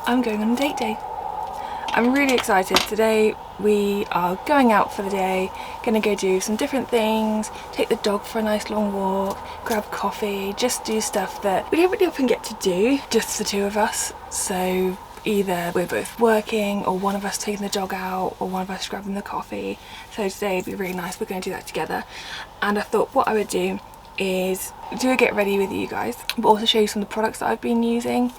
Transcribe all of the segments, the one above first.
I'm going on a date day. I'm really excited. Today we are going out for the day, gonna go do some different things, take the dog for a nice long walk, grab coffee, just do stuff that we don't really often get to do, just the two of us. So either we're both working, or one of us taking the dog out, or one of us grabbing the coffee. So today it'd be really nice, we're going to do that together. And I thought what I would do is do a get ready with you guys, but also show you some of the products that I've been using,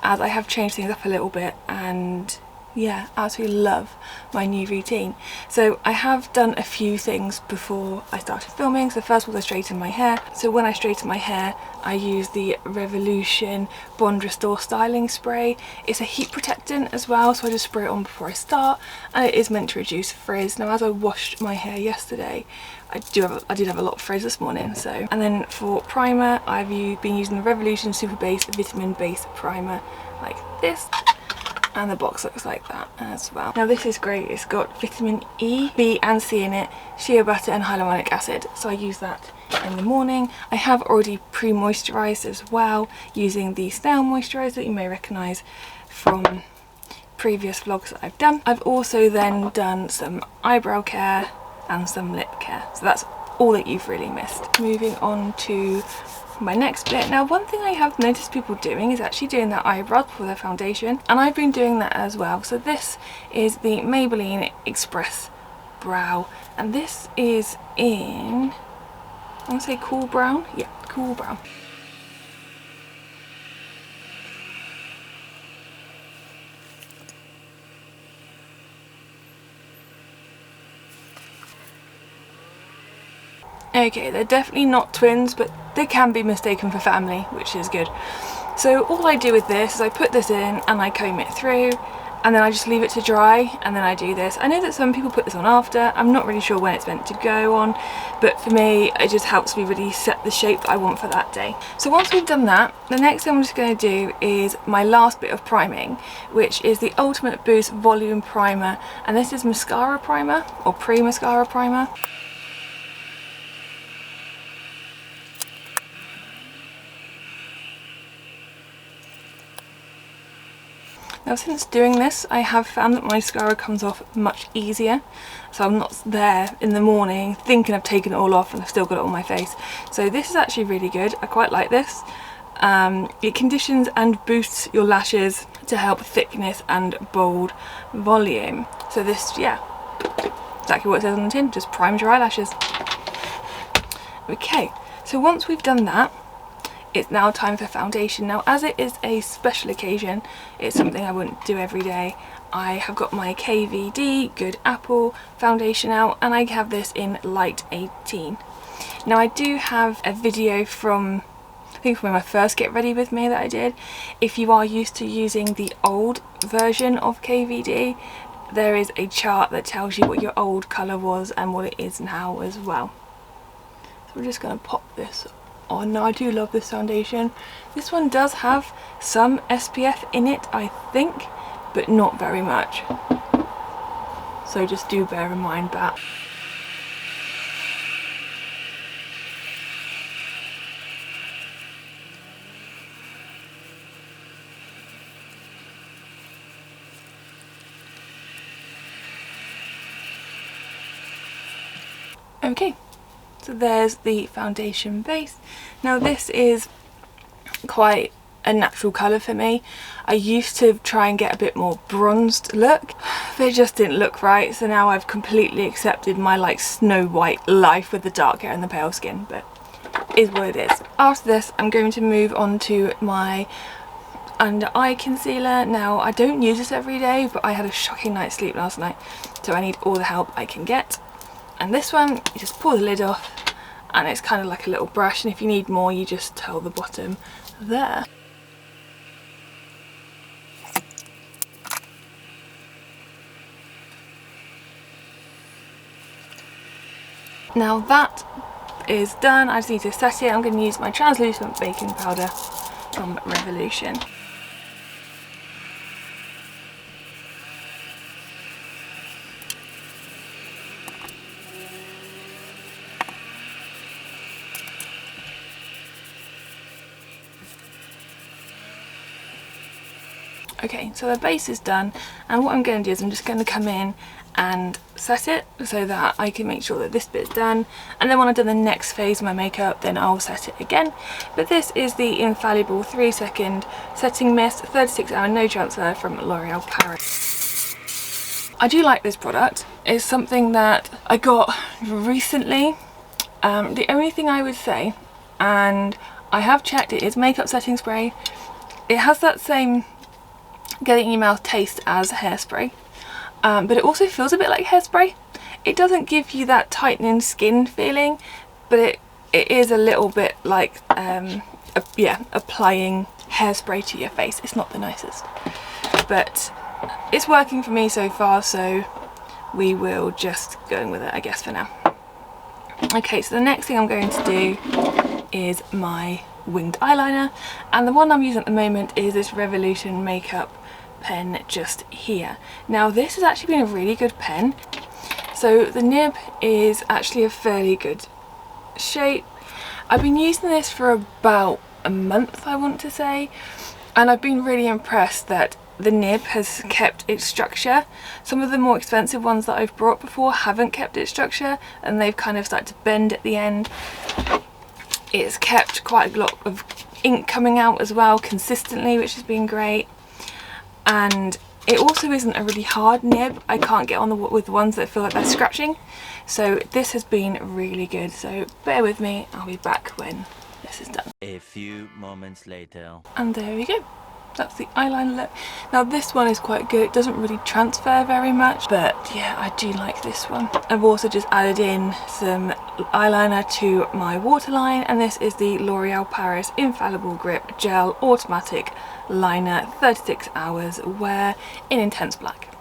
as I have changed things up a little bit, and yeah, absolutely love my new routine. So I have done a few things before I started filming. So first was I straightened my hair. So when I straighten my hair, I use the Revolution Bond Restore Styling Spray. It's a heat protectant as well, so I just spray it on before I start, and it is meant to reduce frizz. Now as I washed my hair yesterday, I did have a lot of frizz this morning. So, and then for primer, I've been using the Revolution Super Base Vitamin Base Primer like this. And the box looks like that as well. Now this is great, it's got vitamin E, B and C in it, shea butter and hyaluronic acid, so I use that in the morning. I have already pre-moisturised as well using the snail moisturiser that you may recognise from previous vlogs that I've done. I've also then done some eyebrow care and some lip care, so that's all that you've really missed. Moving on to my next bit. Now one thing I have noticed people doing is actually doing their eyebrows before their foundation, and I've been doing that as well. So this is the Maybelline Express Brow, and this is in, I want to say cool brown. Yeah, cool brown. Okay, they're definitely not twins, but they can be mistaken for family, which is good. So all I do with this is I put this in and I comb it through, and then I just leave it to dry, and then I do this. I know that some people put this on after. I'm not really sure when it's meant to go on, but for me it just helps me really set the shape that I want for that day. So once we've done that, the next thing I'm just going to do is my last bit of priming, which is the Ultimate Boost Volume Primer, and this is mascara primer or pre-mascara primer. Now since doing this, I have found that my mascara comes off much easier, so I'm not there in the morning thinking I've taken it all off and I've still got it on my face. So this is actually really good, I quite like this. It conditions and boosts your lashes to help thickness and bold volume. So this, yeah, exactly what it says on the tin, just primes your eyelashes. Okay, so once we've done that, it's now time for foundation. Now as it is a special occasion, it's something I wouldn't do every day. I have got my KVD Good Apple foundation out, and I have this in light 18. Now I do have a video from, I think from my first get ready with me that I did. If you are used to using the old version of KVD, there is a chart that tells you what your old colour was and what it is now as well. So we're just going to pop this on. Now I do love this foundation. This one does have some SPF in it, I think, but not very much. So just do bear in mind that. Okay, so there's the foundation base. Now this is quite a natural colour for me. I used to try and get a bit more bronzed look, but it just didn't look right, so now I've completely accepted my like Snow White life with the dark hair and the pale skin, but it is what it is. After this I'm going to move on to my under eye concealer. Now I don't use this every day, but I had a shocking night's sleep last night, so I need all the help I can get. And this one, you just pull the lid off, and it's kind of like a little brush, and if you need more you just tell the bottom there. Now that is done, I just need to set it. I'm going to use my translucent baking powder from Revolution. Okay, so the base is done, and what I'm going to do is I'm just going to come in and set it so that I can make sure that this bit's done, and then when I've done the next phase of my makeup, then I'll set it again. But this is the infallible 3-second setting mist, 36 hour no transfer from L'Oreal Paris. I do like this product. It's something that I got recently. The only thing I would say, and I have checked, it is makeup setting spray. It has that same get it in your mouth taste as hairspray. But it also feels a bit like hairspray. It doesn't give you that tightening skin feeling, but it is a little bit like applying hairspray to your face. It's not the nicest, but it's working for me so far, so we will just go in with it, I guess, for now. Okay, so the next thing I'm going to do is my winged eyeliner, and the one I'm using at the moment is this Revolution makeup pen just here. Now this has actually been a really good pen. So the nib is actually a fairly good shape. I've been using this for about a month, I want to say, and I've been really impressed that the nib has kept its structure. Some of the more expensive ones that I've brought before haven't kept its structure, and they've kind of started to bend at the end. It's kept quite a lot of ink coming out as well consistently, which has been great. And it also isn't a really hard nib. I can't get on with the ones that feel like they're scratching. So this has been really good. So bear with me, I'll be back when this is done. A few moments later. And there we go. That's the eyeliner look. Now this one is quite good. It doesn't really transfer very much, but yeah, I do like this one. I've also just added in some eyeliner to my waterline, and this is the L'Oreal Paris Infallible Grip Gel Automatic Liner 36 hours wear in intense black.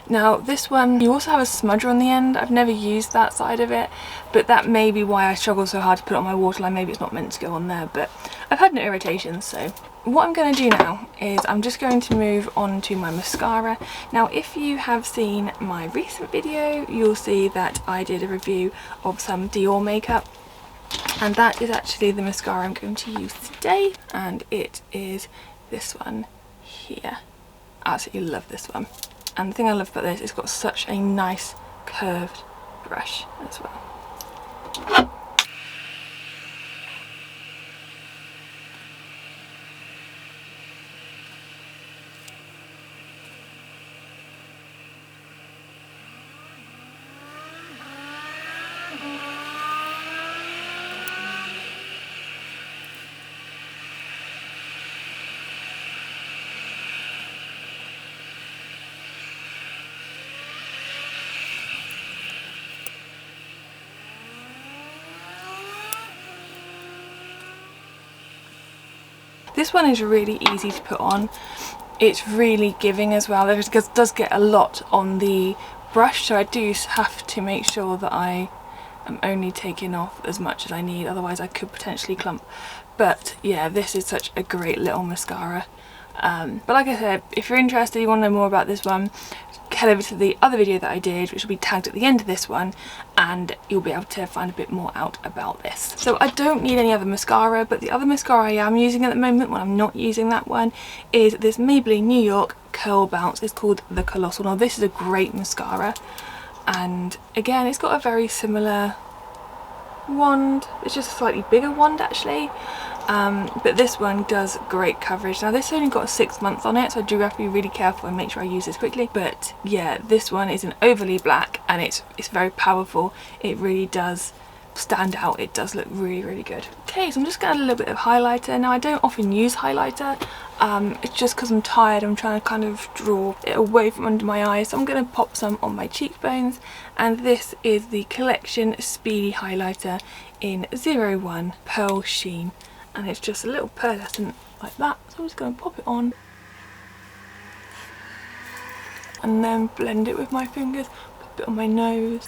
Now this one, you also have a smudger on the end. I've never used that side of it, but that may be why I struggle so hard to put it on my waterline. Maybe it's not meant to go on there, but I've had no irritations. So what I'm going to do now is I'm just going to move on to my mascara. Now if you have seen my recent video, you'll see that I did a review of some Dior makeup, and that is actually the mascara I'm going to use today, and it is this one here. I absolutely love this one. And the thing I love about this, it's got such a nice curved brush as well. This one is really easy to put on. It's really giving as well. It does get a lot on the brush, so I do have to make sure that I am only taking off as much as I need, otherwise I could potentially clump. But yeah, this is such a great little mascara. But like I said, if you're interested, you want to know more about this one, head over to the other video that I did, which will be tagged at the end of this one, and you'll be able to find a bit more out about this. So I don't need any other mascara, but the other mascara I am using at the moment when I'm not using that one is this Maybelline New York Curl Bounce. It's called the Colossal. Now this is a great mascara, and again it's got a very similar wand. It's just a slightly bigger wand actually. But this one does great coverage. Now this only got 6 months on it, so I do have to be really careful and make sure I use this quickly. But yeah, this one isn't overly black, and it's very powerful. It really does stand out. It does look really, really good. Okay, so I'm just going to add a little bit of highlighter. Now I don't often use highlighter. It's just because I'm tired. I'm trying to kind of draw it away from under my eyes. So I'm going to pop some on my cheekbones. And this is the Collection Speedy Highlighter in 01 Pearl Sheen. And it's just a little pearlescent like that, so I'm just going to pop it on and then blend it with my fingers, pop it on my nose.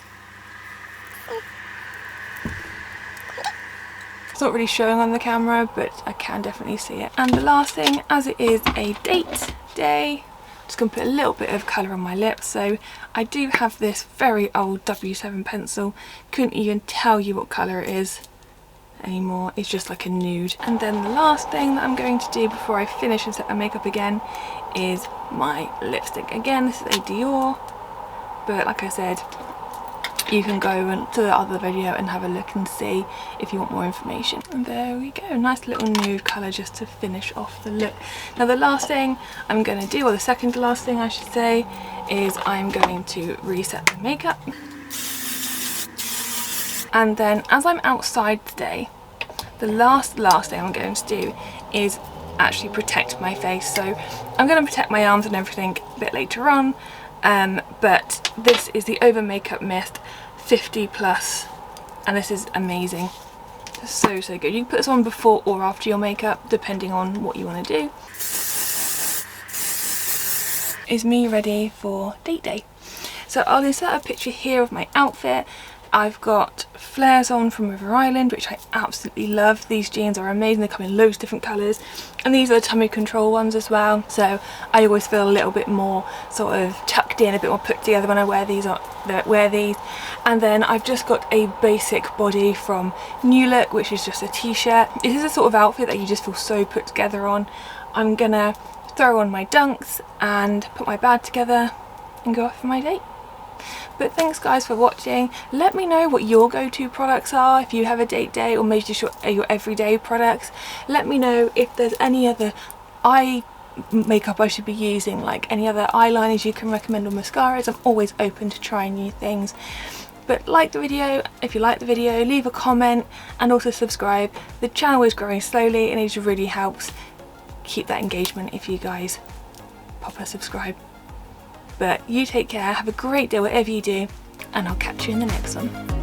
It's not really showing on the camera, but I can definitely see it. And the last thing, as it is a date day, I'm just going to put a little bit of colour on my lips. So I do have this very old W7 pencil, couldn't even tell you what colour it is. anymore. It's just like a nude. And then the last thing that I'm going to do before I finish and set my makeup again is my lipstick. Again, this is a Dior, but like I said, you can go to the other video and have a look and see if you want more information. And there we go, nice little nude colour just to finish off the look. Now the last thing I'm going to do, or the second to last thing I should say, is I'm going to reset the makeup. And then as I'm outside today, the last thing I'm going to do is actually protect my face. So I'm going to protect my arms and everything a bit later on, but this is the Over Makeup Mist 50 plus, and this is amazing. It's so good. You can put this on before or after your makeup depending on what you want to do. Is me ready for date day. So I'll insert a picture here of my outfit. I've got flares on from River Island, which I absolutely love. These jeans are amazing, they come in loads of different colours, and these are the tummy control ones as well, so I always feel a little bit more sort of tucked in, a bit more put together when I wear these. And then I've just got a basic body from New Look, which is just a t-shirt. This is a sort of outfit that you just feel so put together on. I'm gonna throw on my dunks and put my bag together and go off for my date. But thanks guys for watching. Let me know what your go-to products are if you have a date day, or maybe just your everyday products. Let me know if there's any other eye makeup I should be using, like any other eyeliners you can recommend or mascaras. I'm always open to trying new things. But like the video if you like the video, leave a comment and also subscribe. The channel is growing slowly and it really helps keep that engagement if you guys pop a subscribe. But you take care, have a great day whatever you do, and I'll catch you in the next one.